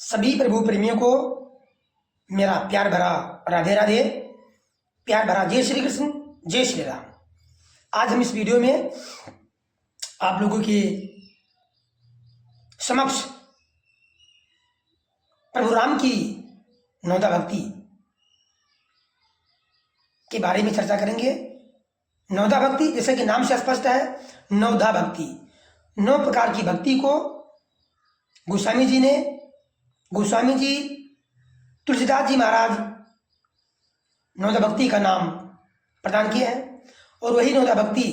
सभी प्रभु प्रेमियों को मेरा प्यार भरा राधे राधे, प्यार भरा जय श्री कृष्ण, जय श्री राम। आज हम इस वीडियो में आप लोगों के समक्ष प्रभु राम की नवदा भक्ति के बारे में चर्चा करेंगे। नवदा भक्ति जैसे कि नाम से स्पष्ट है, नवदा भक्ति 9 प्रकार की भक्ति को गोस्वामी जी तुलसीदास जी महाराज नवदा भक्ति का नाम प्रदान किए हैं। और वही नवदा भक्ति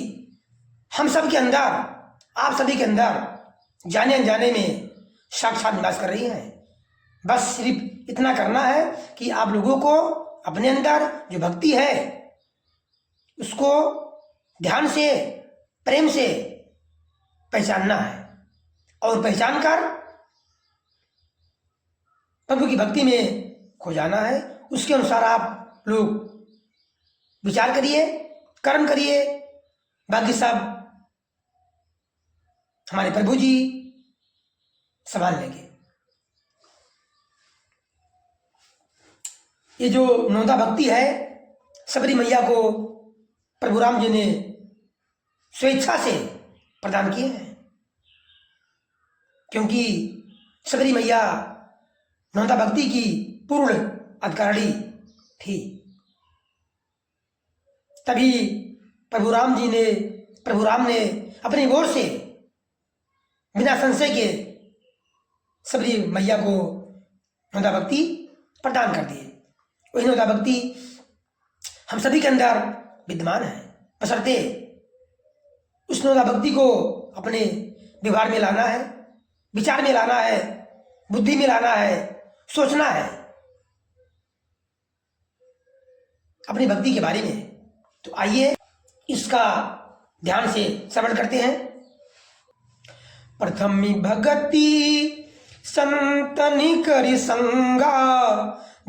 हम सब के अंदर, आप सभी के अंदर जाने अनजाने में साक्षात निवास कर रही हैं। बस सिर्फ इतना करना है कि आप लोगों को अपने अंदर जो भक्ति है उसको ध्यान से, प्रेम से पहचानना है और पहचान कर प्रभु की भक्ति में खो जाना है। उसके अनुसार आप लोग विचार करिए, कर्म करिए, बाकी सब हमारे प्रभु जी संभाल लेंगे। ये जो नवदा भक्ति है, सबरी मैया को प्रभु राम जी ने स्वेच्छा से प्रदान किए हैं, क्योंकि सबरी मैया नवदा भक्ति की पूर्ण अधिकारी थी। तभी प्रभु राम ने अपनी ओर से बिना संशय के सबरी मैया को नवदा भक्ति प्रदान कर दिए। वही नवदा भक्ति हम सभी के अंदर विद्यमान है, बशर्ते उस नवदा भक्ति को अपने व्यवहार में लाना है, विचार में लाना है, बुद्धि में लाना है, सोचना है अपनी भक्ति के बारे में। तो आइए इसका ध्यान से श्रवण करते हैं। प्रथमी भगति संतनि करि संगा,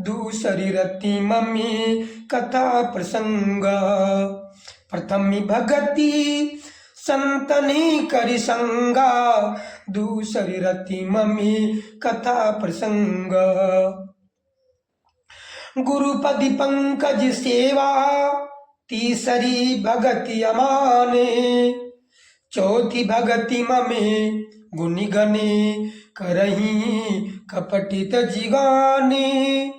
दूसरी रति मम्मी कथा प्रसंगा। प्रथमी भगति संतनि करि संगा, दूसरी रति मम्मी कथा प्रसंगा। गुरुपदि पंकज सेवा, तीसरी भगति अमाने। चौथी भगति ममे गुनि गने, करही कपटित जिगाने।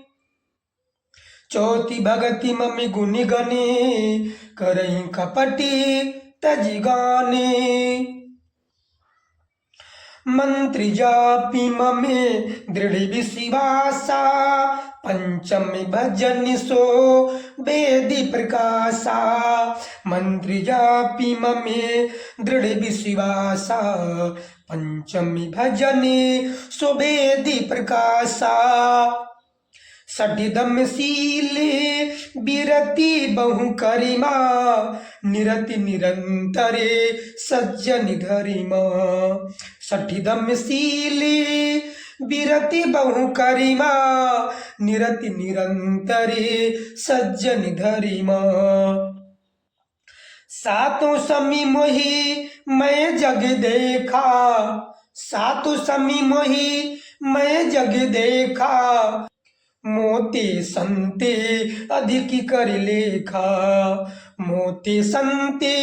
चौथी भगति ममे गुनि गने, करही कपटित जिगाने। मंत्री जापि ममे दृढ़ विश्वासा, पंचमी भजन सो वेदी प्रकाशा। मंत्री जापि ममे दृढ़ विश्वासा, पंचमी भजन सो वेदी प्रकाशा। षठिदम शीले विरति बहु करिमा, निरति निरंतरे सज्जन धरिमा। षठिदम शीले विरति बहु करिमा, निरति निरंतरे सज्जन धरिमा। सातों समी मोहि मैं जग देखा, सातों समी मोहि मैं जग देखा। मोते संते अधिक कर लेखा, मोते संते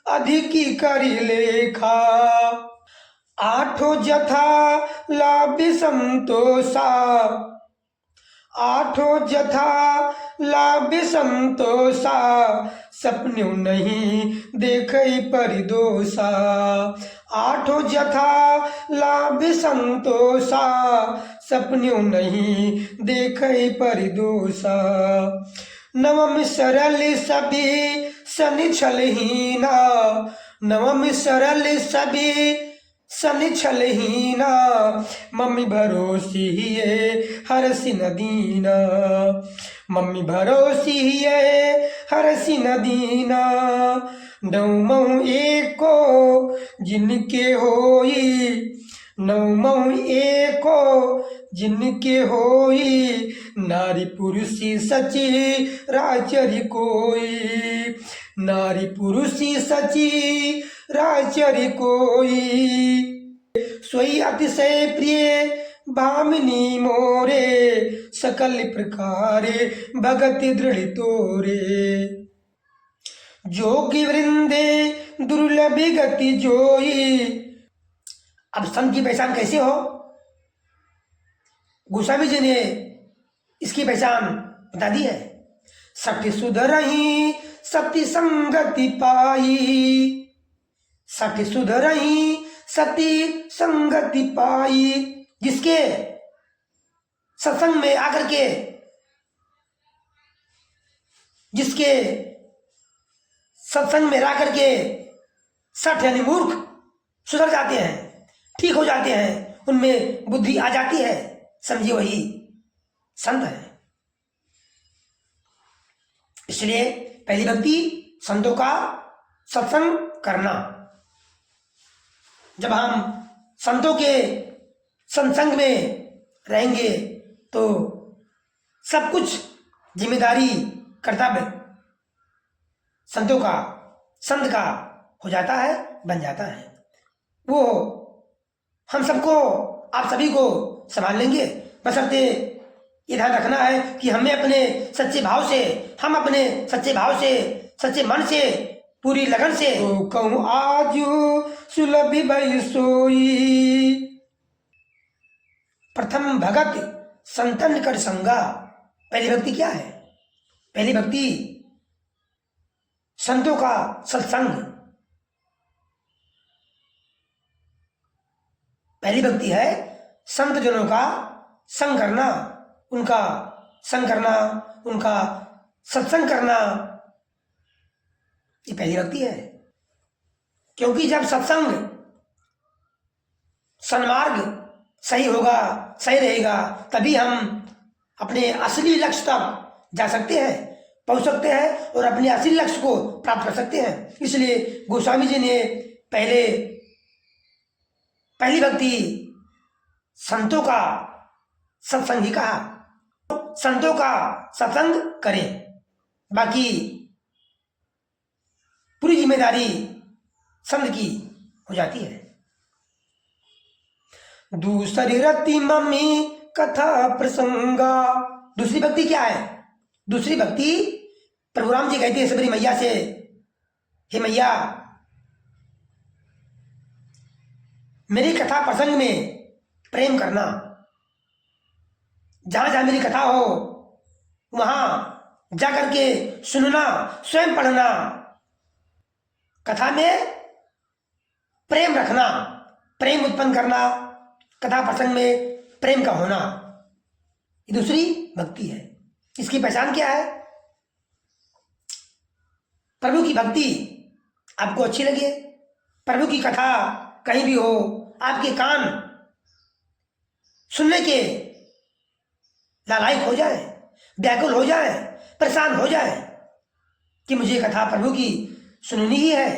अधिक कर लेखा। आठों जथा लाभ संतोषा, आठों जथा लाभ संतोषा। सपन्यों नहीं देखई परिदोषा, आठों जथा लाभ संतोषा। सपन्यों नहीं देखई परिदोषा। नवम सरल सभी सन छलहीना, नवम सरल सभी सन छलहीना। मम्मी भरोसी है हरसि नदीना, मम्मी भरोसी है हरसि नदीना। नौमऊ एको जिनके होई, नौमऊ एको जिनके होई। नारी पुरुषी सची राचरी कोई, नारी पुरुषी सची राचरी कोई। सोई अतिशय प्रिय भामिनी मोरे सकल प्रकारे भगत दृढ़ तोरे जोगी वृंदे दुर्लभ गति जोई। अब संत की पहचान कैसे हो? गोस्वामी जी ने इसकी पहचान बता दी है। सत्य सुधरही सत्य संगति पाई, सत्य सुधरही सत्य संगति पाई। जिसके सत्संग में आकर के, जिसके सत्संग में रह करके सठ यानी मूर्ख सुधर जाते हैं, ठीक हो जाते हैं, उनमें बुद्धि आ जाती है, समझिए वही संत है। इसलिए पहली भक्ति संतों का सत्संग करना। जब हम संतों के सत्संग में रहेंगे तो सब कुछ जिम्मेदारी कर्तव्य संतों का, संत का हो जाता है, बन जाता है। वो हम सबको, आप सभी को संभाल लेंगे, बशर्ते ये ध्यान रखना है कि हमें अपने सच्चे भाव से, हम अपने सच्चे भाव से, सच्चे मन से, पूरी लगन से तो कहूँ आज सुलभ भई सोई। प्रथम भगत संतन कर संगा। पहली भक्ति क्या है? पहली भक्ति संतों का सत्संग। पहली भक्ति है संत जनों का संग करना, उनका संग करना, उनका सत्संग करना, ये पहली भक्ति है। क्योंकि जब सत्संग सन्मार्ग सही होगा, सही रहेगा, तभी हम अपने असली लक्ष्य तक जा सकते हैं, पहुंच सकते हैं और अपने असली लक्ष्य को प्राप्त कर सकते हैं। इसलिए गोस्वामी जी ने पहली भक्ति संतों का सत्संग ही कहा। संतों का सत्संग करें, बाकी पूरी जिम्मेदारी संत की हो जाती है। दूसरी रति मम्मी कथा प्रसंगा। दूसरी भक्ति क्या है? दूसरी भक्ति प्रभु राम जी कहते हैं सबरी मैया से, हे मैया मेरी कथा प्रसंग में प्रेम करना। जहां जहां मेरी कथा हो वहां जाकर के सुनना, स्वयं पढ़ना, कथा में प्रेम रखना, प्रेम उत्पन्न करना, कथा प्रसंग में प्रेम का होना, ये दूसरी भक्ति है। इसकी पहचान क्या है? प्रभु की भक्ति आपको अच्छी लगे, प्रभु की कथा कहीं भी हो, आपके कान सुनने के लालायक हो जाए, व्याकुल हो जाए, परेशान हो जाए कि मुझे कथा प्रभु की सुननी ही है।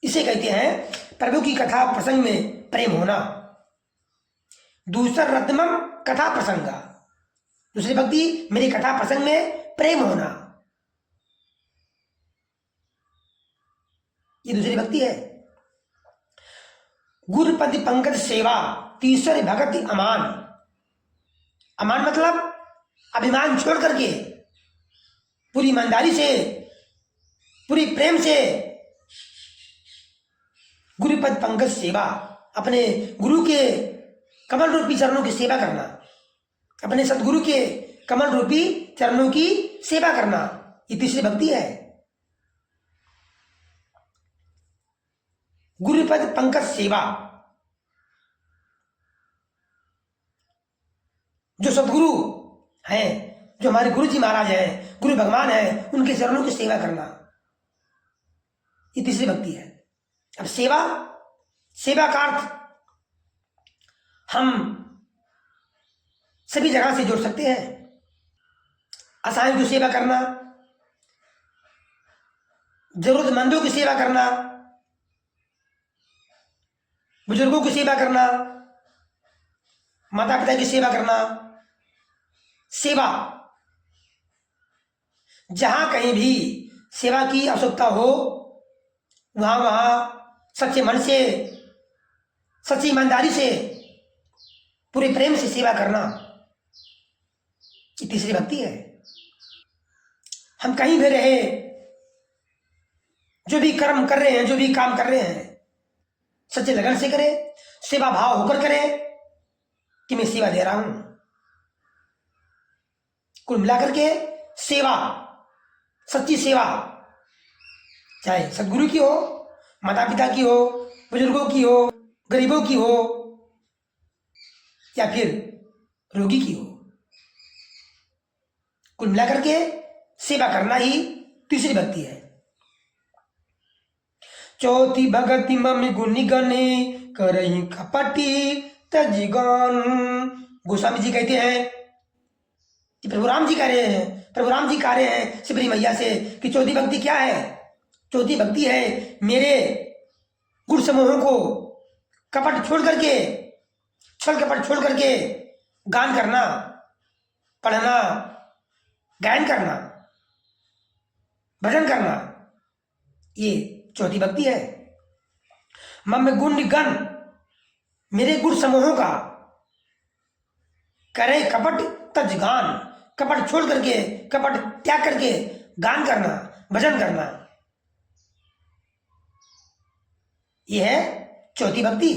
इसे कहते हैं प्रभु की कथा प्रसंग में प्रेम होना। दूसरा रत्नम कथा प्रसंगा। दूसरी भक्ति मेरी कथा प्रसंग में प्रेम होना, ये दूसरी भक्ति है। गुरुपति पंकज सेवा। तीसरे भक्ति अमान। अमान मतलब अभिमान छोड़ करके पूरी ईमानदारी से, पूरी प्रेम से गुरुपद पंकज सेवा, अपने गुरु के कमल रूपी चरणों की सेवा करना, अपने सदगुरु के कमल रूपी चरणों की सेवा करना, ये तीसरी भक्ति है। गुरुपद पंकज सेवा, जो सदगुरु हैं, जो हमारे गुरु जी महाराज हैं, गुरु भगवान हैं, उनके चरणों की सेवा करना, ये तीसरी भक्ति है। अब सेवा, सेवा का अर्थ हम सभी जगह से जोड़ सकते हैं। असहायों की सेवा करना, जरूरतमंदों की सेवा करना, बुजुर्गों की सेवा करना, माता पिता की सेवा करना। सेवा, जहां कहीं भी सेवा की आवश्यकता हो वहां सच्चे मन से, सच्ची ईमानदारी से पूरे प्रेम से सेवा करना, ये तीसरी भक्ति है। हम कहीं भी रहे, जो भी कर्म कर रहे हैं, जो भी काम कर रहे हैं, सच्चे लगन से करें, सेवा भाव होकर करें कि मैं सेवा दे रहा हूं। कुल मिलाकर के सेवा, सच्ची सेवा, चाहे सदगुरु की हो, माता पिता की हो, बुजुर्गों की हो, गरीबों की हो, या फिर रोगी की हो, कुल मिलाकर के सेवा करना ही तीसरी भक्ति है। चौथी भगति मम गुनि गने करही कपटी तजगान। गोस्वामी जी कहते हैं कि प्रभु राम जी कह रहे हैं, प्रभु राम जी कह रहे हैं सिबरी मैया से कि चौथी भक्ति क्या है? चौथी भक्ति है मेरे गुण समूहों को कपट छोड़ करके, छल कपट छोड़ करके गान करना, पढ़ना, गायन करना, भजन करना, ये चौथी भक्ति है। मम गुण गण, मेरे गुण समूहों का करे कपट तज गान, कपट छोड़ करके, कपट त्याग करके गान करना, भजन करना, यह है चौथी भक्ति।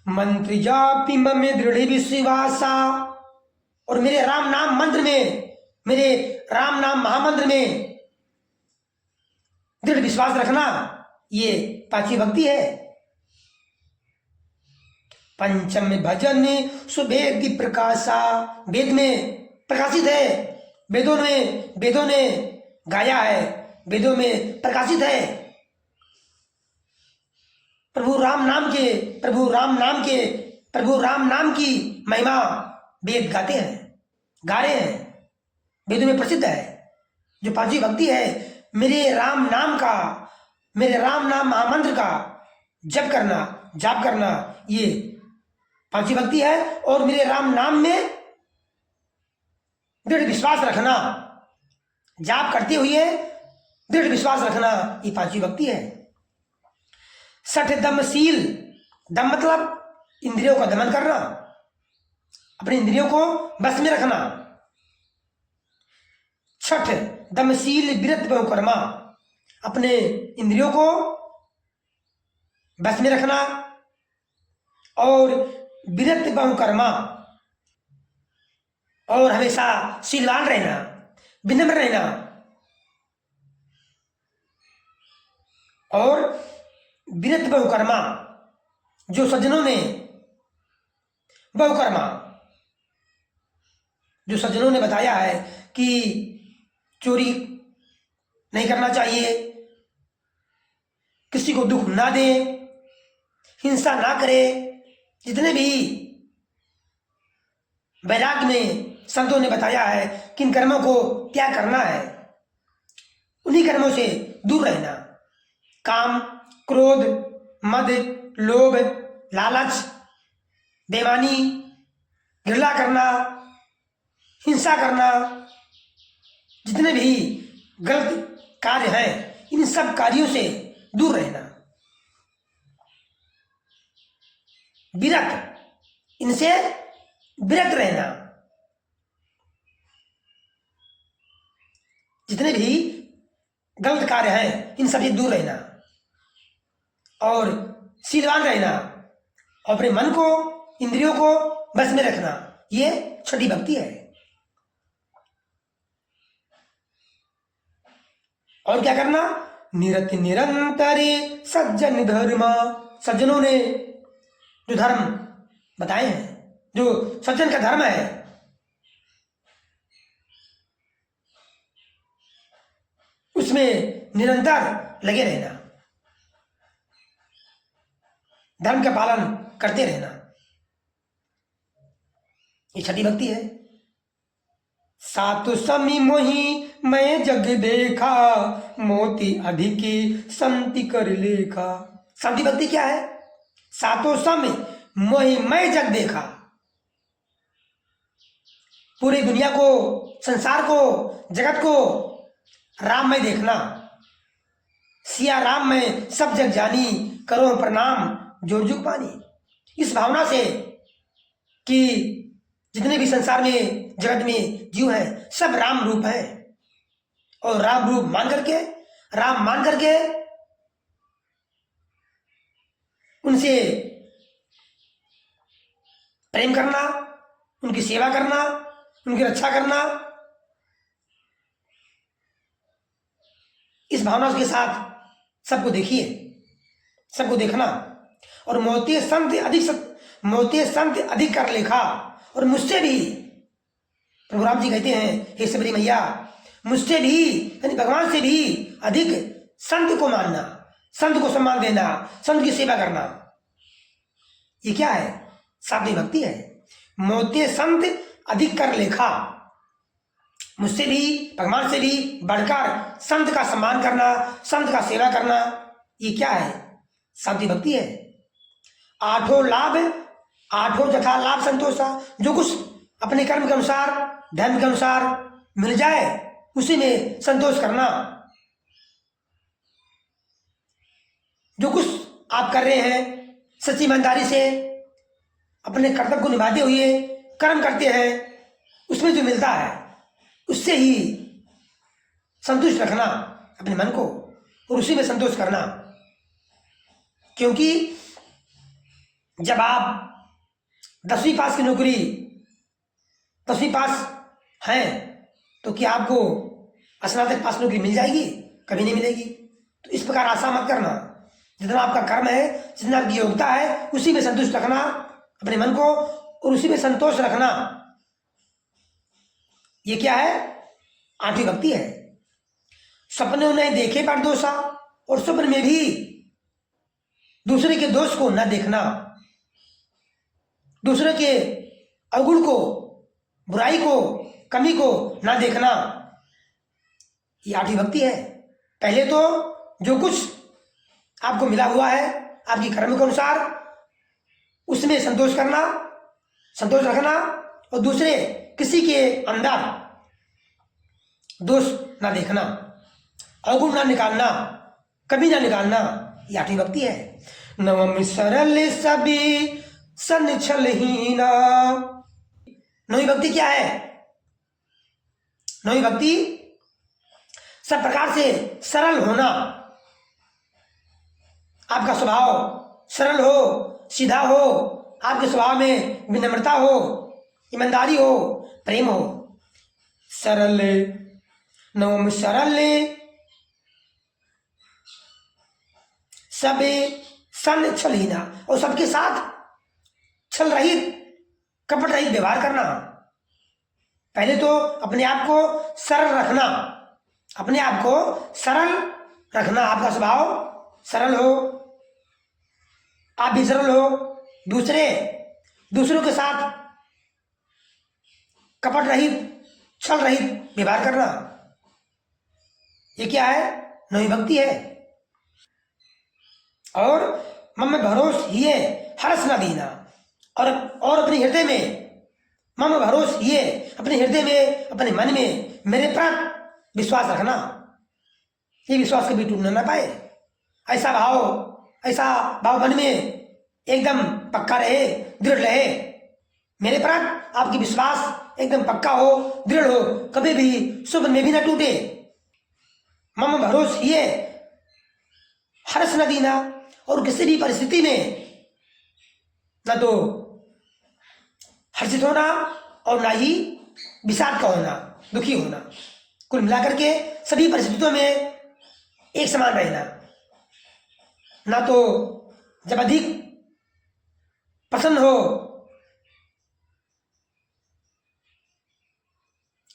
मंत्र जापि ममे दृढ़ विश्वासा, और मेरे राम नाम मंत्र में, मेरे राम नाम महामंत्र में दृढ़ विश्वास रखना, ये पांचवी भक्ति है। पंचम भजन सुभेद प्रकाशा, वेद में प्रकाशित है, वेदों ने गाया है, वेदों में प्रकाशित है। प्रभु राम नाम की महिमा वेद गाते हैं, गा रहे हैं, वेदों में प्रसिद्ध है। जो पांचवी भक्ति है, मेरे राम नाम महामंत्र का जप करना, जाप करना, ये पांचवी भक्ति है। और मेरे राम नाम में दृढ़ विश्वास रखना, जाप करते हुए दृढ़ विश्वास रखना, ये पांचवी भक्ति है। सठ दमशील, दम मतलब इंद्रियों का दमन करना, अपने इंद्रियों को बस में रखना। छठ दमशील विरत बहुकर्मा, अपने इंद्रियों को बस में रखना और विरत बहुकर्मा, और हमेशा शीलवान रहना, विनम्र रहना, और विरत बहुकर्मा, जो सज्जनों ने बताया है कि चोरी नहीं करना चाहिए, किसी को दुख ना दे, हिंसा ना करे, जितने भी वैराग्य में संतों ने बताया है किन कर्मों को त्याग करना है, उन्हीं कर्मों से दूर रहना। काम, क्रोध, मद, लोभ, लालच, बेईमानी, घृणा करना, हिंसा करना, जितने भी गलत कार्य हैं, इन सब कार्यों से दूर रहना। विरत, इनसे विरत रहना, जितने भी गलत कार्य हैं इन सबसे दूर रहना, और शीलवान रहना, और अपने मन को, इंद्रियों को बस में रखना, ये छठी भक्ति है। और क्या करना? निरति निरंतरे सज्जन धर्मा, सज्जनों ने जो धर्म बताए हैं, जो सज्जन का धर्म है, उसमें निरंतर लगे रहना, धर्म का पालन करते रहना, ये छठी भक्ति है। सातु समी मोही मैं जग देखा, मोती अधिकी संति कर लेखा। संति भक्ति क्या है? सातों समय मोही मैं जग देखा, पूरी दुनिया को, संसार को, जगत को राम में देखना। सिया राम में सब जग जानी, करो प्रणाम जोर जुग पानी। इस भावना से कि जितने भी संसार में जगत में जीव हैं सब राम रूप हैं, और राम रूप मान करके उनसे प्रेम करना, उनकी सेवा करना, उनकी रक्षा करना, इस भावना के साथ सबको देखिए, सबको देखना। और मोती संत अधिक कर लेखा, और मुझसे भी प्रभु राम जी कहते हैं, हे सबरी मैया, मुझसे भी यानी भगवान से भी अधिक संत को मानना, संत को सम्मान देना, संत की सेवा करना। ये क्या है? साधु भक्ति है। मोते संत अधिक कर लेखा, मुझसे भी भगवान से भी बढ़कर संत का सम्मान करना, संत का सेवा करना, ये क्या है? साधु भक्ति है। आठों लाभ, आठों जथा लाभ संतोषा, जो कुछ अपने कर्म के अनुसार, धर्म के अनुसार मिल जाए उसी में संतोष करना। जो कुछ आप कर रहे हैं सच्ची ईमानदारी से अपने कर्तव्य को निभाते हुए कर्म करते हैं, उसमें जो मिलता है उससे ही संतुष्ट रखना अपने मन को, और उसी में संतोष करना। क्योंकि जब आप 10वीं पास की नौकरी, 10वीं पास हैं, तो क्या आपको स्नातक पास नौकरी मिल जाएगी? कभी नहीं मिलेगी। तो इस प्रकार आशा मत करना। जितना आपका कर्म है, जितना आपकी योग्यता है, उसी में संतुष्ट रखना अपने मन को, और उसी में संतोष रखना। ये क्या है? आठवीं भक्ति है। सपने उन्हें देखे पर दोषा, और स्वप्न में भी दूसरे के दोष को न देखना, दूसरे के अवगुण को, बुराई को, कमी को न देखना। ये आठवीं भक्ति है। पहले तो जो कुछ आपको मिला हुआ है आपकी कर्म के अनुसार, उसमें संतोष करना, संतोष रखना, और दूसरे किसी के अंदर दोष ना देखना, अवगुण ना निकालना, कमी ना निकालना। ये आठवीं भक्ति है। नवम सरल सभी सन छलहीना। नवी भक्ति क्या है? नवी भक्ति सब प्रकार से सरल होना। आपका स्वभाव सरल हो, सीधा हो, आपके स्वभाव में विनम्रता हो, ईमानदारी हो, प्रेम हो। सरल, नवम सरल सब सन छलहीना, और सबके साथ छल रहित, कपट रहित व्यवहार करना। पहले तो अपने आप को सरल रखना, अपने आप को सरल रखना, आपका स्वभाव सरल हो, आप भी सरल हो, दूसरों के साथ कपट रहित, छल रहित व्यवहार करना। ये क्या है? नवी भक्ति है। और मम भरोस ये हर्ष न दीना, और अपने हृदय में, मम भरोस ये अपने हृदय में, अपने मन में मेरे पर विश्वास रखना। ये विश्वास कभी टूटना ना पाए। ऐसा भाव मन में एकदम पक्का रहे, दृढ़ रहे। मेरे पर आपकी विश्वास एकदम पक्का हो, दृढ़ हो, कभी भी शुभ में भी ना टूटे। मम भरोस ये हर्ष न दीना, और किसी भी परिस्थिति में ना तो हर्षित होना और ना ही विषाद का होना, दुखी होना। कुल मिलाकर के सभी परिस्थितियों में एक समान रहना। ना तो जब अधिक प्रसन्न हो,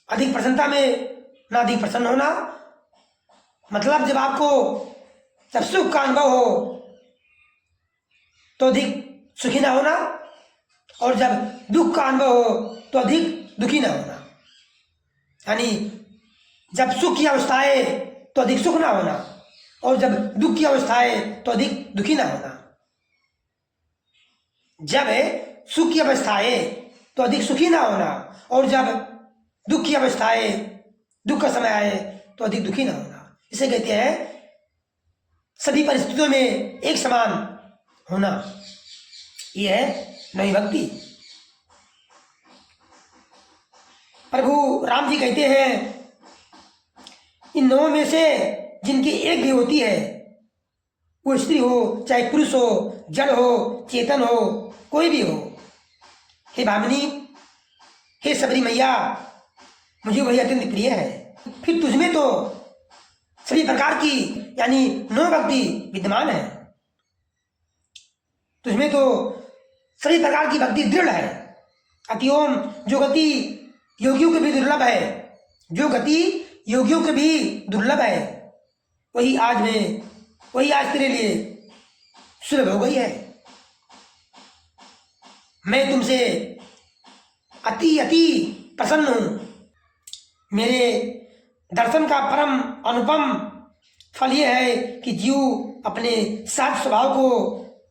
अधिक प्रसन्नता में ना अधिक प्रसन्न होना। मतलब जब सुख का अनुभव हो तो अधिक सुखी ना होना, और जब दुख का अनुभव हो तो अधिक दुखी ना होना। यानी जब सुख की अवस्थाए तो अधिक सुख ना होना, और जब दुख की अवस्थाए तो अधिक दुखी ना होना। जब सुख की अवस्थाए तो अधिक सुखी ना होना, और जब दुख की अवस्थाए, दुख का समय आए तो अधिक दुखी ना होना। इसे कहते हैं सभी परिस्थितियों में एक समान होना। यह है नई भक्ति। प्रभु राम जी कहते हैं इन 9 में से जिनकी एक भी होती है, वो स्त्री हो चाहे पुरुष हो, जड़ हो चेतन हो, कोई भी हो, हे भामिनी, हे सबरी मैया, मुझे वही अत्यंत प्रिय है। फिर तुझमें तो सभी प्रकार की यानी 9 भक्ति विद्यमान है, तुझमें तो सभी प्रकार की भक्ति दृढ़ है। अतिओम जो गति योगियों के भी दुर्लभ है, जो गति योगियों के भी दुर्लभ है, वही आज तेरे लिए सुलभ हो गई है। मैं तुमसे अति अति प्रसन्न हूं। मेरे दर्शन का परम अनुपम फल यह है कि जीव अपने साध स्वभाव को,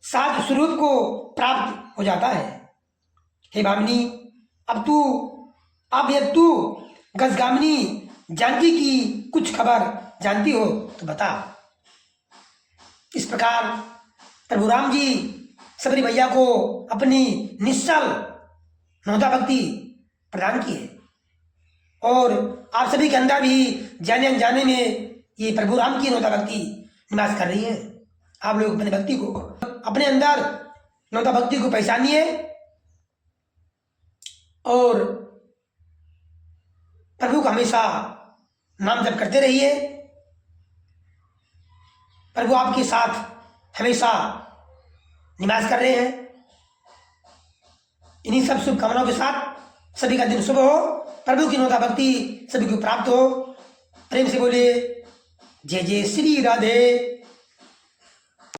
साध स्वरूप को प्राप्त हो जाता है। हे भामिनी, अब यदि तू गजगामिनी जानकी की कुछ खबर जानती हो तो बता। इस प्रकार प्रभु राम जी सबरी मैया को अपनी निश्चल नौदा भक्ति प्रदान की है, और आप सभी के अंदर भी जाने अनजाने में ये प्रभु राम की नौदा भक्ति निवास कर रही है। आप लोग अपने भक्ति को, अपने अंदर नौदा भक्ति को पहचानिए और प्रभु का हमेशा नाम जप करते रहिए। प्रभु आपके साथ हमेशा निवास कर रहे हैं। इन्हीं सब शुभकामनाओं के साथ सभी का दिन शुभ हो, प्रभु की नौदा भक्ति सभी को प्राप्त हो। प्रेम से बोलिए जय जय श्री राधे।